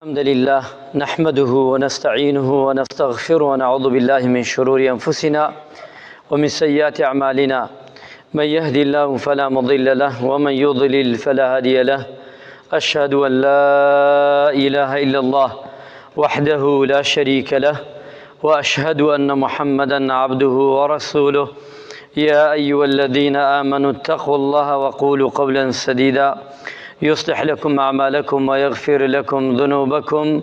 الحمد لله نحمده ونستعينه ونستغفره ونعوذ بالله من شرور أنفسنا ومن سيئات أعمالنا. من يهدي الله فلا مضل له ومن يضلل فلا هادي له. أشهد أن لا إله إلا الله وحده لا شريك له وأشهد أن محمدا عبده ورسوله. يا أيها الذين آمنوا اتقوا الله وقولوا قولا سديدا يصلح لكم أعمالكم ويغفر لكم ذنوبكم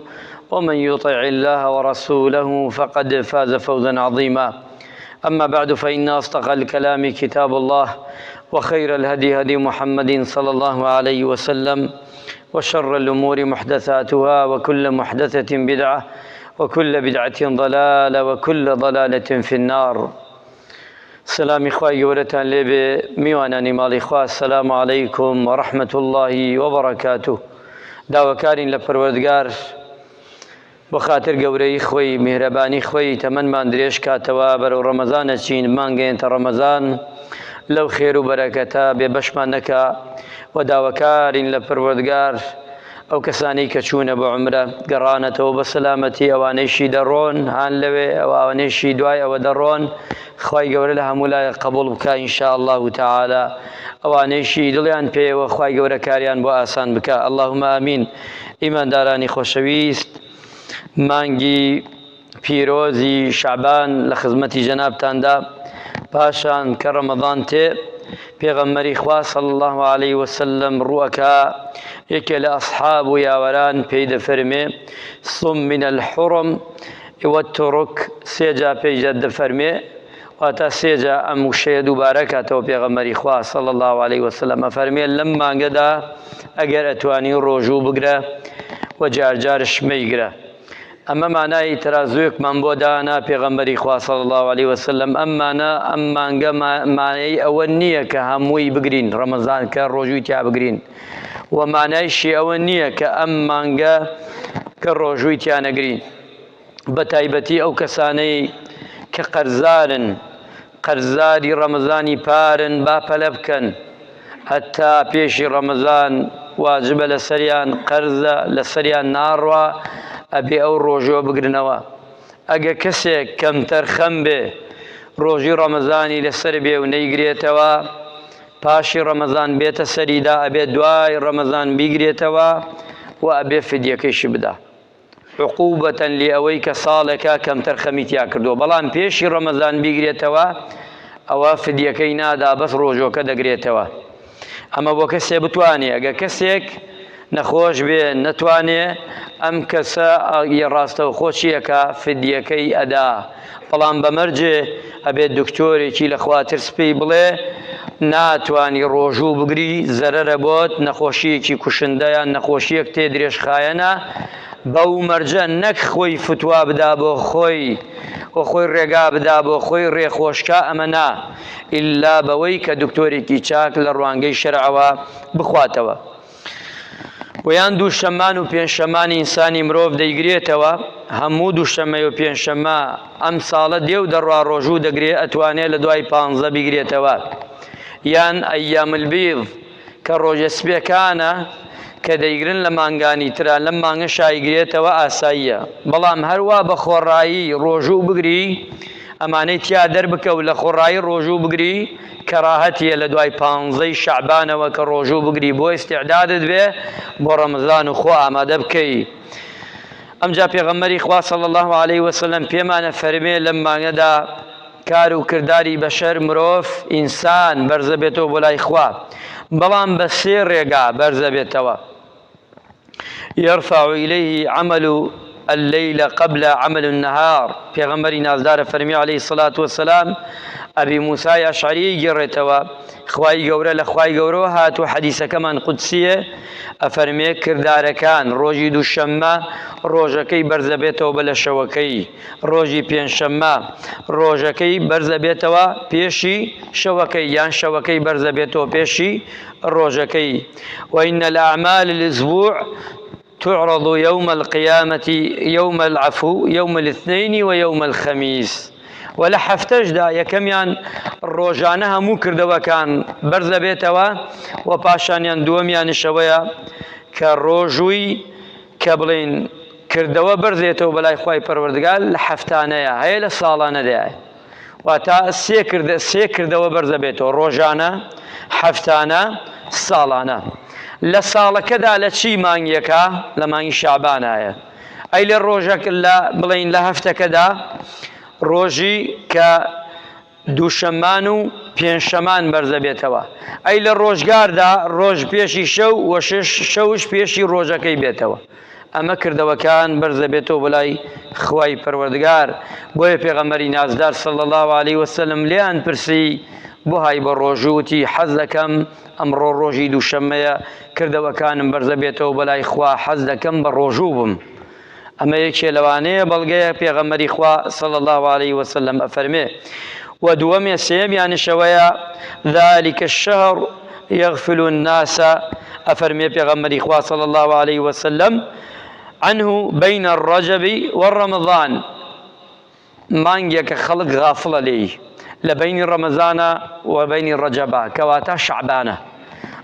ومن يطع الله ورسوله فقد فاز فوزا عظيما. أما بعد فإن أصدق الكلام كتاب الله وخير الهدي هدي محمد صلى الله عليه وسلم وشر الأمور محدثاتها وكل محدثة بدعة وكل بدعة ضلالة وكل ضلالة في النار. سلام إخوائي ورتان لبي ميوانا مالي إخوة. السلام عليكم ورحمة الله وبركاته. داوكارين لپروردگار بخاطر گوري خوي مهرباني خوي تمن ما اندريش كاتوا برو رمضان چين مانگين تا رمضان لو خير و بركتا ببشمانكا وداوكارين لپروردگار او کسانی که چونه با عمره گرانت و بسلامتی اوانیشی درون هان لوی او اوانیشی دوای او درون خواهی گوره لهمولا قبول بکا انشاء الله تعالی اوانیشی دلیان پی و خواهی گوره کاریان با آسان بکا. اللهم آمین. ایمان دارانی خوشویست، مانگی پیروزی شعبان لخدمتی جنابتان دا پاشان که رمضان تی پیغمبری خوا صلی الله علیه وسلم روکا یکی لأصحاب و یاوران پید فرمی صم من الحرم واترك سیجا پیجد فرمی واتا سیجا اموشه دوبارکت و پیغمبری خوا صلی الله علیه وسلم فرمی لما قدا اگر اتوانی روجو بگره و جار جارش میگره. اما معنای ترازویک من بودانا پیغمبری خواه صلی الله علیه وسلم اما معنای اول نیه که هموی بگرین رمضان که روجوی تیا بگرین و معنایشی اول نیه که امانگا که روجوی تیا نگرین. بتایبتی او کسانی که قرزاری رمضانی پارن با پلبکن حتی پیش رمضان واجب لسریان قرز لسریان ناروا ابي او روجو بگرنوا. اگه کسی کمتر خم به روجی رمضانی لسر بی و نیگریتوا پاشی رمضان بیت سریدا ابي دوای رمضان بگریتوا و ابي فدیه کش بدا عقوبة لأويك صالكا كمتر خميتيا كردو. بلان پیشی رمضان بگریتوا او فدیه کی نادا بس روجو که دگریتوا. اما بو کسی بتوانی اگه کسی نخوش به نتوانه ام کسا راست و خوشیه که فدیه کی ادا. بلان بمرجه ابي دکتوری چی لخواتر سپی بله ناتوانی روجو بگری ضرر بود نخوشی چی کشنده یا نخوشی اکتی درش خاینا باو مرجه نک خوی فتوا بدا بو خوی و خوی رگا بدا بو خوی ری خوشکا امنا الا بوی که دکتوری کی چاک لروانگی شرعوا بخواتوا. ویان دوشەمان و پێنجشەمانی ئینسانی مرۆڤ دەیگرێتەوە. هەموو دووشەمە و پێنجشەمە ئەم ساڵە دێو دەڕوا ڕۆژوو دەگرێت ئەتوانێت لە دوای 15 بیگرێتەوە. یان ئەیام البیض کە ڕۆژە سبێکانە کە دەیگرن لە مانگانی ترا لەم مانگە شایگرێتەوە ئاساییە. بەڵام هەروە بە خۆڕایی ڕۆژوو بگری ئەمانەی تیا دەربکە و لە خۆڕایی ڕۆژوو بگری کراهەتیە لە دوای 15 شعبانەوە کە ڕۆژوو بگری بۆ استعدادت بێ بۆ ڕەمەزان و خۆ ئامادە بکەی. ئەمجا پێغەمبەری خوا صلی الله علیه وسلم پێمانە فەرمێ لەم مانگەدا کار و کرداری بەشەر مرۆڤ ئینسان بەرزە بێتەوە بۆ لای خوا بەڵام بە سێ ڕێگا بەرزە بێتەوە. يرفع إليه عمل الليل قبل عمل النهار. پیغمبری نازدار فرمی علیه الصلاة والسلام ابي موسى اشعري جرتوا خواي گوره لخواي گوره هاتو حديث كمان قدسيه افرمي كرداركان روجي دو شمه روجكي برزبيتو بلا شوكي روجي بين شمه روجكي برزبيتوا بيشي شوكي يان شوكي برزبيتو بيشي روجكي. وان الاعمال الاسبوع تعرض يوم القيامة يوم الاثنين ويوم الخميس. ولا حفتش دا یکمیان روزانه همو کرده کان برزه بیتوا و پاشانیان دومیان شویا که روزوی کە بڵین کردەوە بەرزێتەوە بەلای خوای پەروەردگار لە هەفتانەیە هەیە لە ساڵانەدایە واتە سێ کردەوە بەرزە بێتەوە ڕۆژانە هەفتانە ساڵانە لە ساڵەکەدا لە چی مانگیەکە لە مانگی شعبانایە ئەی لە ڕۆژێک لە بڵین لە هەفتەکەدا ڕۆژی کە دووشەمان و پێنجشەمان بەرزە بێتەوە ئەی لە ڕۆژگاردا ڕۆژ پێشی شەو و شەوش پێشی ڕۆژەکەی بێتەوە ئەمە کردەوەکان بەرزە بێتەوە بەلای خوای پەروەردگار بۆیە پێغەمبەری نازدار صلی الله علیه وسلم لیان پرسی بۆ های بە ڕۆژوتی حەز دەکەم ئەمڕۆ ڕۆژی دووشەممەیە کردەوەکانم بەرزە بێتەوە بەلای خوا حەز دەکەم بە ڕۆژوو بم ئەمە یەکێ لەوانەیە بەڵگەیە پێغەمبەری خوا صلی الله علیه وسلم ئەفەرمێ و دووەمێ سێمیانشەوەیە ذلك الشهر يغفل الناس أفرمي پیغمبری خوا صلى الله عليه وسلم عنه بين الرجب والرمضان مانگێکە خەڵک غافڵە لێی لە بینی ڕەمەزانە و بینی ڕەجەبە کەواتە شەعبانە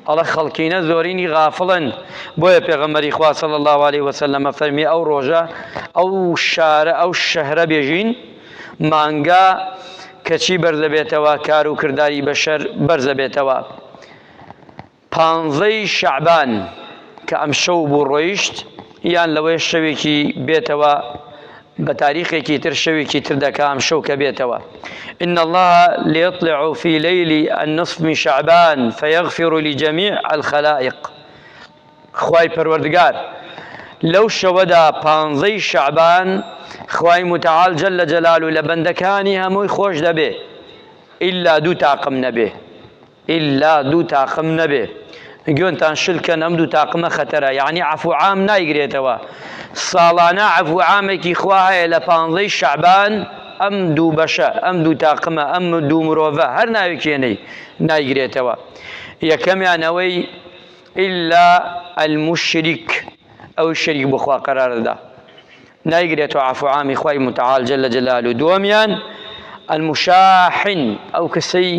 ئەڵە خەڵکینە زۆرینی غافڵن بۆیە پێغەمبەری خوا صلی الله عليه وسلم فەرمی ئەو ڕۆژە ئەو شارە ئەو شەهرە بێژین مانگا کەچی بەرزە بێتەوە کار و کردداری بەشەر بەرزە بێتەوە پانزەی شەعبان کە ئەم شەو بوو ڕۆیشت یان لەوەی شەوێکی بێتەوە بە تاریخێکی تر شەوێکی تر دەکا ئەم شەو کە بێتەوە إن الله ليطلع في ليل النصف من شعبان فيغفر لجميع الخلائق خوای پەروەردگار لەو شەوەدا پانزەی شەعبان خوای متعال جل جلاله لە بەندەکانی هەمووی خۆش دەبێ ئیلا دوو تاقم نەبێ گوێنتان شلکەن ئەم دوو تاقمە خەتەرە یعنی عەفو عام نایگرێتەوە ساڵانە عەفو عامێکی خوا هەیە لە پانزەی شەعبان ئەم دوو بەشە ئەم دوو تاقمە ئەم دوو مرۆڤە هەر ناوێکێنەی نایگرێتەوە یەکەمیان ئەوەی ئیلا المشریک ئەو شەریک بخوا قەرارەدا نایگرێتەوە عەفو عامی خوای متعال جل جلاله دووەمیان المشاحن ئەو کەسەی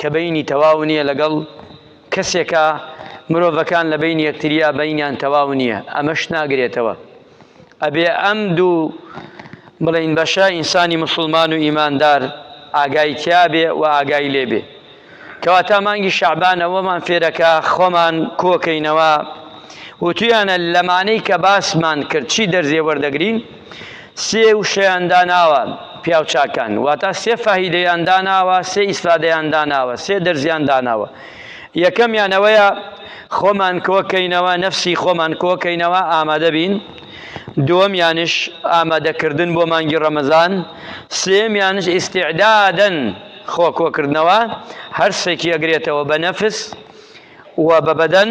کە بەینی تەواو نییە لەگەڵ کەسێکە مرۆڤەکان لە بینی یەکتریا بەینیان تەواو نییە ئەمەش ناگرێتەوە ئەبێ ئەم دوو بڵین بەشە ئینسانی مسلمان و ئیماندار ئاگای تیا بێ و ئاگای لێ بێ کەواتە مانگی شەعبان ئەوەمان فێرەکە خۆمان کۆکەینەوە وتویانە لەمانەی کە باسمان کرد چی دەرزێ وەردەگرین سێ وشەیان داناوە پیاوچاکان واتە سێ فەهیدەیان داناوە سێ ئیسفادەیان داناوە سێ دەرزیان داناوە یەکەمیان ئەوەیە خۆمان کۆکەینەوە نەفسی خۆمان کۆکەینەوە ئامادە بین دووەمیانش ئامادەکردن بۆ مانگی ڕەمەزان سێمیانش ئیستیعدادن خۆ کۆکردنەوە هەر سێکی ئەگرێتەوە بە نەفس و بە بەدەن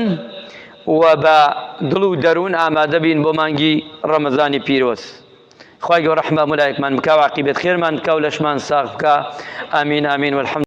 و بە دڵ و دەروون ئامادە بین بۆ مانگی ڕەمەزانی پیرۆز خوای گەورە ڕەحمە مولایەکمان بکە و عاقیبەت خێرمان بکە و لەشمان ساغ بکە ئامین ئامین والحەمد